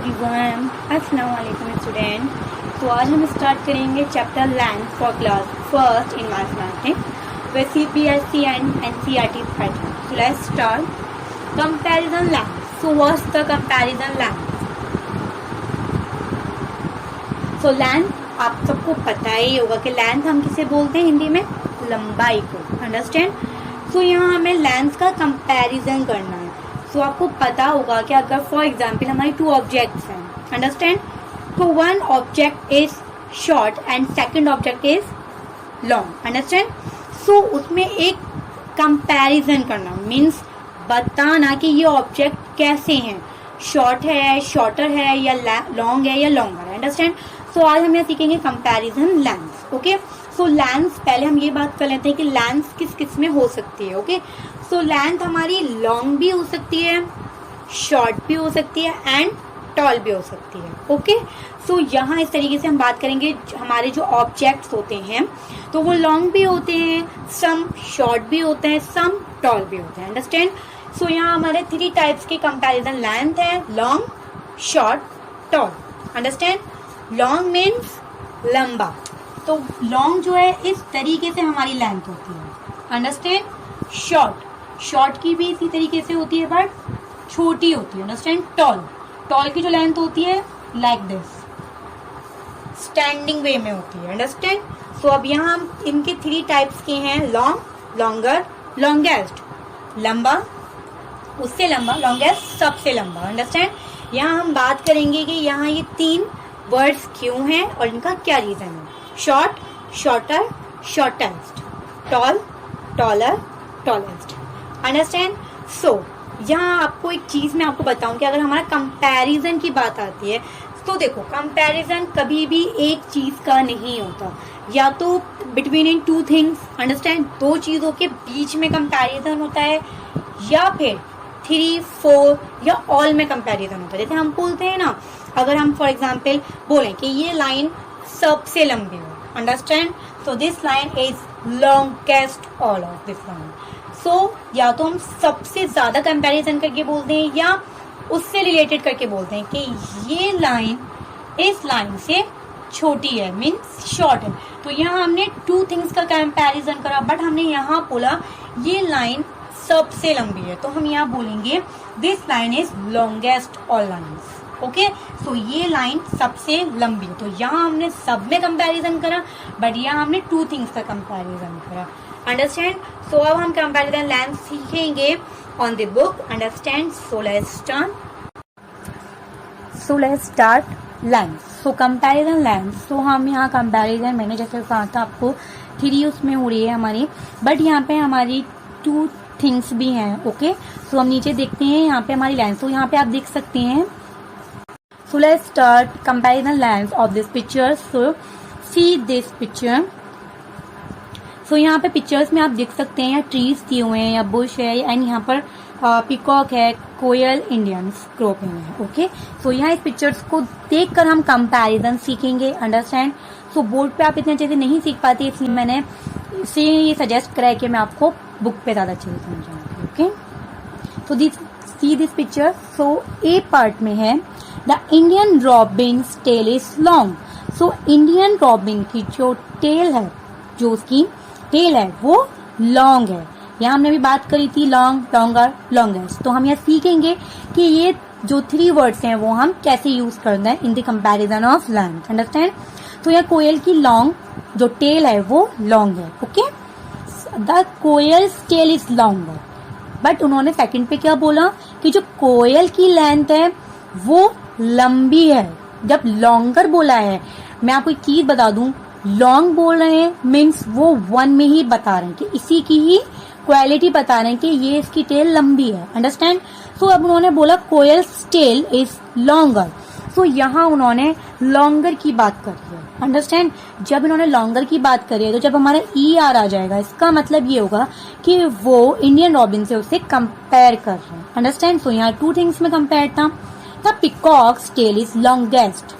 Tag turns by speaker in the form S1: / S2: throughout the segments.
S1: Everyone, अस्सलाम वालेकुम student. तो आज हम स्टार्ट करेंगे chapter land for class first in mathematics with CBSE and NCERT pattern. So let's start comparison land. So what's the comparison land? So land आप सबको पता ही होगा कि लेंथ हम किसे बोलते हैं हिंदी में? लंबाई को। अंडरस्टैंड? सो यहाँ हमें लेंथ का कंपैरिजन करना है। सो आपको पता होगा कि अगर फॉर एग्जाम्पल हमारी टू ऑब्जेक्ट्स हैं, अंडरस्टैंड, तो one object is short and second object is long, understand. So उसमें एक कंपैरिजन करना मीन्स बताना कि ये ऑब्जेक्ट कैसे हैं, शॉर्ट है, शॉर्टर है, या लॉन्ग है या लॉन्गर है, अंडरस्टैंड। सो आज हम यहाँ सीखेंगे comparison length. Okay, so length पहले हम ये बात कर लेते हैं कि लेंथ किस किस में हो सकती है। ओके, सो लेंथ हमारी लॉन्ग भी हो सकती है, शॉर्ट भी हो सकती है एंड टॉल भी हो सकती है। ओके, सो यहाँ इस तरीके से हम बात करेंगे हमारे जो ऑब्जेक्ट्स होते हैं तो वो लॉन्ग भी होते हैं, सम शॉर्ट भी होते हैं, सम टॉल भी होते हैं, अंडरस्टैंड। सो यहाँ हमारे 3 टाइप्स के कंपैरिजन लेंथ है, long, short, tall, understand. Long means लंबा, तो लॉन्ग जो है इस तरीके से हमारी लेंथ होती है, अंडरस्टैंड। शॉर्ट की भी इसी तरीके से होती है बट छोटी होती है, अंडरस्टैंड। टॉल की जो लेंथ होती है लाइक दिस, स्टैंडिंग वे में होती है, अंडरस्टैंड। सो अब यहाँ हम इनके 3 टाइप्स के हैं, लॉन्ग, लॉन्गर, लॉन्गेस्ट, लंबा, उससे लंबा, लॉन्गेस्ट सबसे लंबा, अंडरस्टैंड। यहाँ हम बात करेंगे कि यहाँ ये 3 वर्ड्स क्यों हैं और इनका क्या रीजन है। Short, shorter, shortest, tall, taller, tallest, understand. So यहाँ आपको एक चीज मैं आपको बताऊं कि अगर हमारा कंपैरिजन की बात आती है तो देखो कंपैरिजन कभी भी एक चीज का नहीं होता, या तो बिटवीन इन 2 थिंग्स, अंडरस्टैंड, 2 चीजों के बीच में कंपैरिजन होता है, या फिर 3, 4 या ऑल में कंपैरिजन होता है। जैसे हम बोलते हैं ना, अगर हम फॉर एग्जाम्पल बोलें कि ये लाइन सबसे लंबी हो, अंडरस्टैंड, तो this line is longest all of this line. So या तो हम सबसे ज्यादा कंपैरिजन करके बोलते हैं या उससे रिलेटेड करके बोलते हैं कि ये लाइन इस लाइन से छोटी है, मीन्स शॉर्ट है। तो यहाँ हमने 2 थिंग्स का कंपैरिजन करा, बट हमने यहाँ बोला ये लाइन सबसे लंबी है, तो हम यहाँ बोलेंगे this line is longest all lines. Okay, so ये लाइन सबसे लंबी है, तो यहाँ हमने सब में कंपैरिजन करा, बट यहाँ हमने 2 थिंग्स का कंपैरिजन करा, अंडरस्टैंड। सो अब हम कंपैरिजन लेंथ सीखेंगे on the book, understand. So let's start length. So comparison length, so हम यहाँ कंपैरिजन मैंने जैसे कहा था आपको 3 उसमें हो रही है हमारी, बट यहाँ पे हमारी 2 थिंग्स भी हैं। ओके, सो हम नीचे देखते हैं यहाँ पे हमारी लेंथ। सो यहाँ पे आप देख सकते हैं, so let's start comparison length of this picture. So see this picture. So यहाँ पे पिक्चर्स में आप देख सकते हैं, यहाँ ट्रीज दिए हुए हैं, या बुश है, एंड यहाँ पर पिकॉक है, कोयल, इंडियंस, क्रोपिंग है। ओके, सो यहाँ इस पिक्चर्स को देखकर हम कंपैरिजन सीखेंगे, अंडरस्टैंड। सो बोर्ड पे आप इतने अच्छे से नहीं सीख पाते, इसलिए मैंने इसे ये सजेस्ट करा है कि मैं आपको बुक पे ज्यादा अच्छे से समझाऊंगी। Okay, so see this picture. So A part में है the Indian Robins tail is long. So Indian robin की जो टेल है, जो उसकी टेल है वो लॉन्ग है। यहाँ हमने भी बात करी थी लॉन्ग, लॉन्गर, लॉन्गेस्ट। तो हम यहाँ सीखेंगे कि ये जो 3 वर्ड्स हैं वो हम कैसे यूज करना है in the comparison of length, understand. तो यहाँ कोयल की लॉन्ग जो टेल है वो लॉन्ग है। Okay, the koel's tail is longer, but उन्होंने सेकंड पे क्या बोला कि जो कोयल की लेंथ है वो लंबी है। जब लॉन्गर बोला है, मैं आपको एक चीज बता दूं, लॉन्ग बोल रहे हैं मीन्स वो 1 में ही बता रहे हैं कि इसी की ही क्वालिटी बता रहे हैं कि ये इसकी टेल लंबी है, अंडरस्टैंड। सो अब उन्होंने बोला कोयल्स टेल इज लॉन्गर, सो यहाँ उन्होंने लॉन्गर की बात करी है, अंडरस्टैंड। जब इन्होंने लॉन्गर की बात करी है तो जब हमारा ER आ जाएगा, इसका मतलब ये होगा कि वो इंडियन रॉबिन से उससे कंपेयर कर रहे हैं, अंडरस्टैंड। सो यहाँ 2 थिंग्स में कंपेयर था। The peacock's tail is longest,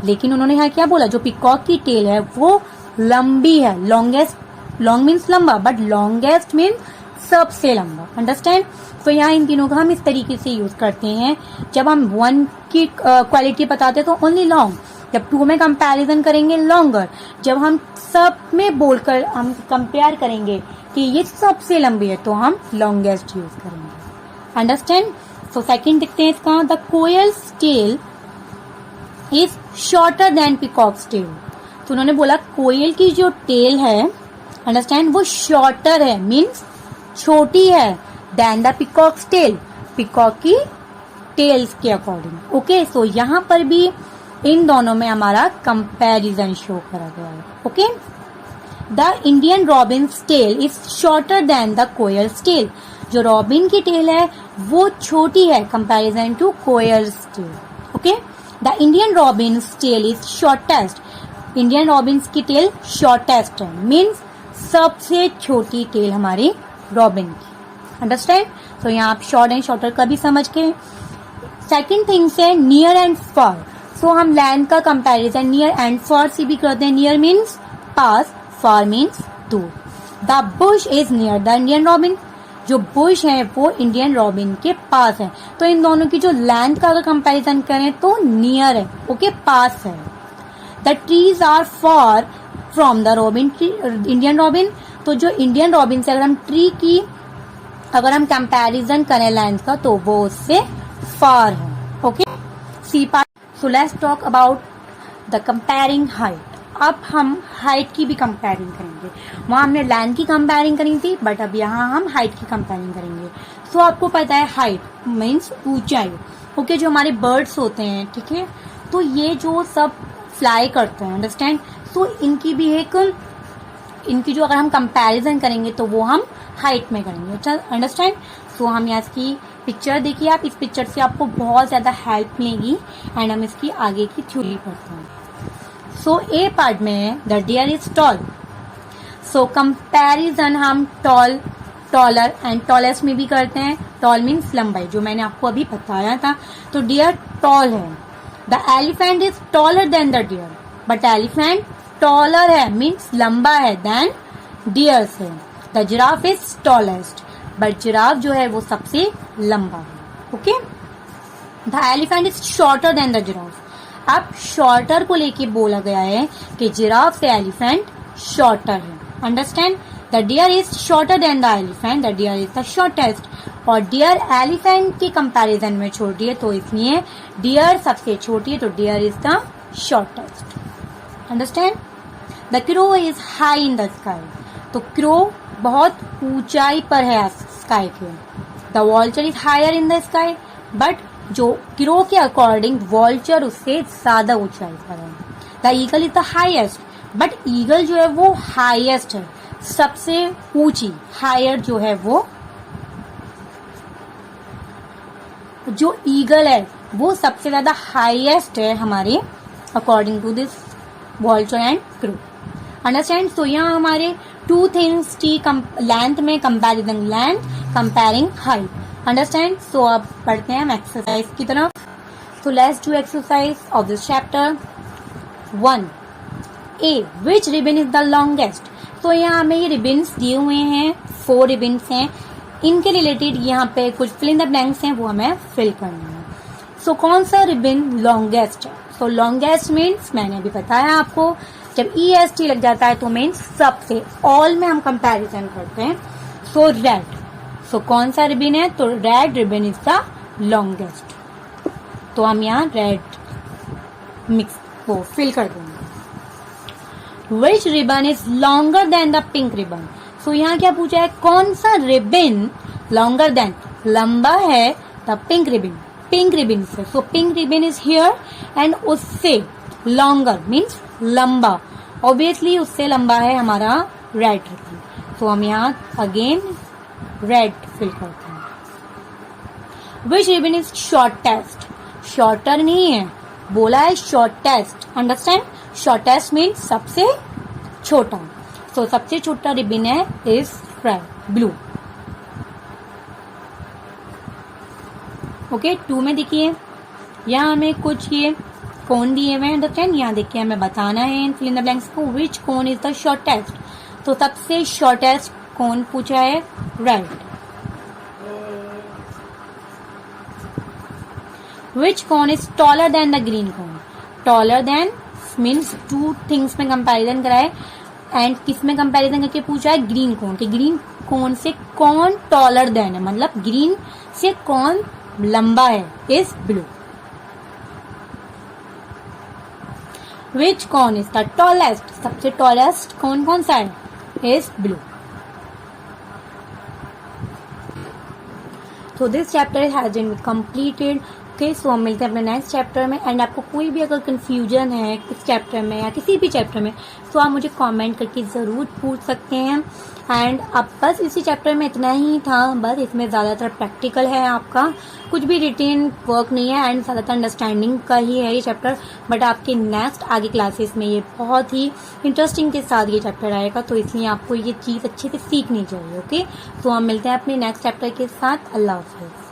S1: लेकिन उन्होंने यहाँ क्या बोला, जो पिकॉक की टेल है वो लंबी है, लॉन्गेस्ट, लॉन्ग मीन्स लंबा, बट लॉन्गेस्ट मीन्स सबसे लंबा। अंडरस्टैंड। तो यहाँ इन तीनों का हम इस तरीके से यूज करते हैं। जब हम 1 की क्वालिटी बताते हैं तो ओनली लॉन्ग, जब 2 में कंपैरिजन करेंगे लॉन्गर, जब हम सब में बोलकर हम कंपेयर करेंगे कि ये सबसे लंबी है तो हम लॉन्गेस्ट यूज करेंगे। अंडरस्टैंड। तो सेकंड देखते हैं इसका, the koel's tail is shorter than peacock's tail. तो उन्होंने बोला कोयल की जो टेल है, अंडरस्टैंड, वो शॉर्टर है, मीन्स छोटी है, than the peacock's tail, peacock की टेल्स के अकॉर्डिंग। ओके, सो यहाँ पर भी इन दोनों में हमारा कंपैरिजन शो करा गया है। Okay, the Indian Robins tail is shorter than the koel's tail. जो रॉबिन की टेल है वो छोटी है comparison to koel's tail. Okay, the Indian Robins tail is shortest. Indian robin's की टेल शॉर्टेस्ट है, मीन्स सबसे छोटी टेल हमारी रॉबिन की। अंडरस्टैंड। तो यहाँ आप शॉर्ट एंड शॉर्टर का भी समझ के। सेकेंड थिंग से नियर एंड फार। सो हम लैंड का कंपैरिजन नियर एंड फार से भी करते हैं। नियर मीन्स पास, फार मीन्स दूर। The Bush is near the Indian robin. जो बुश है वो इंडियन रॉबिन के पास है। तो इन दोनों की जो लैंड का अगर कंपैरिजन करें तो नियर है, ओके, पास है। The trees are far from the robin Indian robin. तो जो इंडियन रॉबिन से अगर हम ट्री की अगर हम कंपैरिजन करें लैंड का तो वो उससे फार है। Okay, C part. So let's talk about the comparing height. अब हम हाइट की भी कंपेयरिंग करेंगे। वहां हमने लैंड की कंपेयरिंग करी थी, बट अब यहाँ हम हाइट की कंपेयरिंग करेंगे। सो आपको पता है हाइट मीन्स ऊंचाई। ओके, जो हमारे बर्ड्स होते हैं, ठीक है, तो ये जो सब फ्लाई करते हैं, अंडरस्टैंड, तो इनकी भी एक इनकी जो अगर हम कंपैरिजन करेंगे तो वो हम हाइट में करेंगे। अंडरस्टैंड। सो हम यहाँ इसकी पिक्चर देखिए, आप इस पिक्चर से आपको बहुत ज्यादा हेल्प मिलेगी एंड हम इसकी आगे की थ्योरी पढ़ते हैं। सो ए पार्ट में the deer is tall. So comparison हम टॉल, टॉलर एंड टॉलेस्ट में भी करते हैं। टॉल मीन्स लंबाई, जो मैंने आपको अभी बताया था। तो डियर टॉल है। The elephant is taller than the deer, but elephant taller है मीन्स लंबा है देन डियर से। The giraffe is tallest, but giraffe जो है वो सबसे लंबा है। Okay, the elephant is shorter than the giraffe. अब शॉर्टर को लेके बोला गया है कि जिराफ से एलिफेंट शॉर्टर है। Understand. The deer is shorter than the elephant, the deer is the shortest. और डियर एलिफेंट की कंपैरिजन में छोटी है, तो इसलिए डियर सबसे छोटी है, तो deer is the shortest. Understand. The crow is high in the sky. तो क्रो बहुत ऊंचाई पर है स्काई के। The vulture is higher in the sky, but जो क्रो के अकॉर्डिंग वॉल्चर उससे ज्यादा ऊंचाई पर है। The eagle is the highest, but eagle जो है वो हाईएस्ट है, सबसे ऊंची। हायर जो है वो जो ईगल है वो सबसे ज्यादा हाईएस्ट है हमारे according to this vulture and crow. Understand. So यहाँ हमारे टू थिंग्स की लेंथ में comparison, length comparing height. Understand. So अब पढ़ते हैं हम एक्सरसाइज की तरफ। So let's do exercise of this chapter 1। A, which ribbon is the longest. तो यहाँ हमें ये रिबन्स दिए हुए हैं, 4 रिबन्स हैं। इनके रिलेटेड यहाँ पे कुछ फिल इन द ब्लैंक्स हैं, वो हमें फिल करना है। सो कौन सा रिबन लॉन्गेस्ट है। सो लॉन्गेस्ट मीन्स मैंने अभी बताया आपको, जब EST लग जाता है तो मीन्स सबसे, ऑल में हम कंपैरिजन करते हैं। सो रेड। सो कौन सा रिबन है, तो red ribbon is the longest. तो हम यहाँ रेड मिक्स वो फिल कर देंगे। Which ribbon is longer than the pink ribbon. So यहाँ क्या पूछा है, कौन सा रिबन लॉन्गर देन, लंबा है the pink ribbon, pink ribbon से। So pink ribbon is here and उससे लॉन्गर मीन्स लंबा, ऑब्वियसली उससे लंबा है हमारा रेड रिबन। तो हम यहाँ अगेन रेड फिल करते हैं। विच रिबन इज शॉर्टेस्ट। शॉर्टर नहीं है, बोला है शॉर्टेस्ट। अंडरस्टैंड। शॉर्टेस्ट मीन्स सबसे छोटा। तो सबसे छोटा रिबन है इज रेड, ब्लू। ओके, 2 में देखिए यहाँ हमें कुछ ये कोन दिए हुए हैं। अंडरस्टैंड। यहाँ देखिए हमें बताना है फिल इन द ब्लैंक्स को, विच कोन इज द शॉर्टेस्ट। तो सबसे शॉर्टेस्ट कोन पूछा है red. Which cone is taller than the green cone? Taller than means two things में कंपैरिजन कराए एंड किस में कंपैरिजन करके पूछा है? ग्रीन कोन के. ग्रीन कोन से कौन टॉलर देन है, मतलब ग्रीन से कौन लंबा है, इज ब्लू. विच कौन इज द टॉलेस्ट, सबसे टॉलेस्ट कौन कौन सा है? Is blue. So this chapter has been completed. Okay, so हम मिलते हैं अपने नेक्स्ट चैप्टर में. एंड आपको कोई भी अगर कंफ्यूजन है इस चैप्टर में या किसी भी चैप्टर में तो आप मुझे कमेंट करके ज़रूर पूछ सकते हैं. एंड अब बस इसी चैप्टर में इतना ही था. बस इसमें ज़्यादातर प्रैक्टिकल है, आपका कुछ भी रिटेन वर्क नहीं है एंड ज़्यादातर अंडरस्टैंडिंग का ही है ये चैप्टर. बट आपके नेक्स्ट आगे क्लासेस में ये बहुत ही इंटरेस्टिंग के साथ ये चैप्टर आएगा, तो इसलिए आपको ये चीज़ अच्छे से सीखनी चाहिए. ओके, तो हम मिलते हैं अपने नेक्स्ट चैप्टर के साथ. अल्लाह हाफिज़.